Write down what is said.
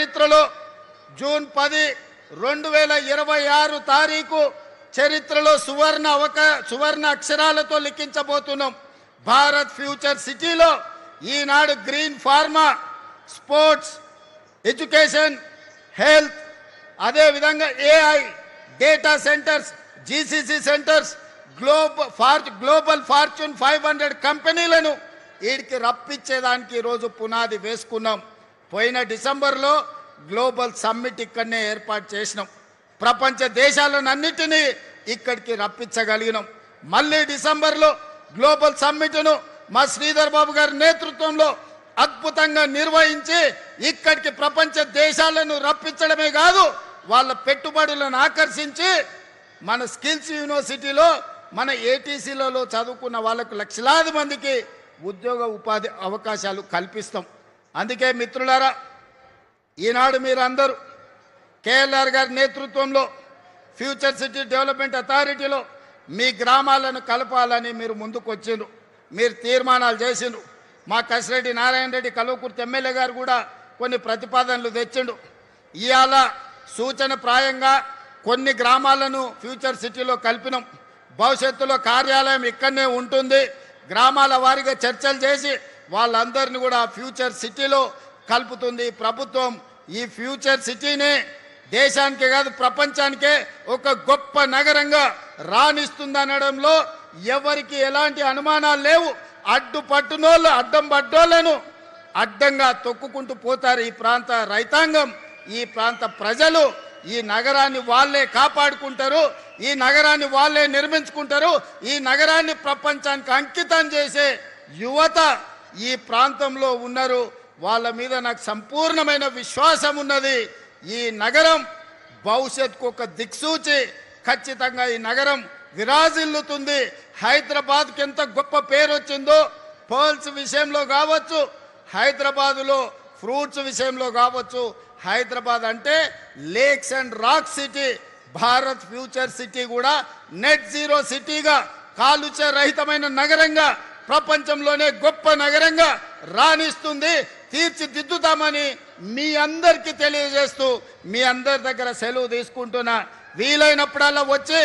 చరిత్రలో జూన్ 10, 2026 తారీఖు చరిత్రలో సువర్ణ అక్షరాలతో లిఖించబోతున్నాం. భారత్ ఫ్యూచర్ సిటీలో ఈనాడు green pharma, sports, education, health, అదే విధంగా AI, data centers, GCC centers, global fortune 500 కంపెనీలను వీడికి రప్పించేదానికి ఈరోజు పునాది వేసుకున్నాం. పోయిన డిసెంబర్లో గ్లోబల్ సమ్మిట్ ఇక్కడనే ఏర్పాటు చేసినాం. ప్రపంచ దేశాలన్నిటినీ ఇక్కడికి రప్పించగలిగినాం. మళ్ళీ డిసెంబర్లో గ్లోబల్ సమ్మిట్ను మా శ్రీధర్ బాబు గారి నేతృత్వంలో అద్భుతంగా నిర్వహించి ఇక్కడికి ప్రపంచ దేశాలను రప్పించడమే కాదు, వాళ్ళ పెట్టుబడులను ఆకర్షించి మన స్కిల్స్ యూనివర్సిటీలో మన ఏటీసీలలో చదువుకున్న వాళ్ళకు లక్షలాది మందికి ఉద్యోగ ఉపాధి అవకాశాలు కల్పిస్తాం. అందుకే మిత్రులారా, ఈనాడు మీరందరూ కేఎల్ఆర్ గారి నేతృత్వంలో ఫ్యూచర్ సిటీ డెవలప్మెంట్ అథారిటీలో మీ గ్రామాలను కలపాలని మీరు ముందుకు వచ్చిండ్రు, మీరు తీర్మానాలు చేసిండ్రు. మా కసిరెడ్డి నారాయణ రెడ్డి కల్వకుర్తి ఎమ్మెల్యే గారు కూడా కొన్ని ప్రతిపాదనలు తెచ్చిండు. ఇవాళ సూచన ప్రాయంగా కొన్ని గ్రామాలను ఫ్యూచర్ సిటీలో కలిపినాం. భవిష్యత్తులో కార్యాలయం ఇక్కడనే ఉంటుంది. గ్రామాల వారీగా చర్చలు చేసి వాళ్ళందరినీ కూడా ఫ్యూచర్ సిటీలో కలుపుతుంది ప్రభుత్వం. ఈ ఫ్యూచర్ సిటీనే దేశానికే కాదు ప్రపంచానికే ఒక గొప్ప నగరంగా రాణిస్తుందనడంలో ఎవరికి ఎలాంటి అనుమానాలు లేవు. అడ్డం పడ్డోళ్లను అడ్డంగా తొక్కుకుంటూ పోతారు ఈ ప్రాంత రైతాంగం, ఈ ప్రాంత ప్రజలు. ఈ నగరాన్ని వాళ్ళే కాపాడుకుంటారు, ఈ నగరాన్ని వాళ్ళే నిర్మించుకుంటారు. ఈ నగరాన్ని ప్రపంచానికి అంకితం చేసే యువత ఈ ప్రాంతంలో ఉన్నారు. వాళ్ళ మీద నాకు సంపూర్ణమైన విశ్వాసం ఉన్నది. ఈ నగరం భవిష్యత్తుకు ఒక దిక్సూచి. ఖచ్చితంగా ఈ నగరం విరాజిల్లుతుంది. హైదరాబాద్కి ఎంత గొప్ప పేరు వచ్చిందో పర్ల్స్ విషయంలో కావచ్చు, హైదరాబాదులో ఫ్రూట్స్ విషయంలో కావచ్చు. హైదరాబాద్ అంటే lakes and rock city. Bharat future city కూడా నెట్ జీరో సిటీగా, కాలుష్య రహితమైన నగరంగా, ప్రపంచంలోనే గొప్ప నగరంగా రాణిస్తుంది. తీర్చిదిద్దుతామని మీ అందరికీ తెలియజేస్తూ మీ అందరి దగ్గర సెలవు తీసుకుంటున్నా. వీలైనప్పుడల్లా వచ్చి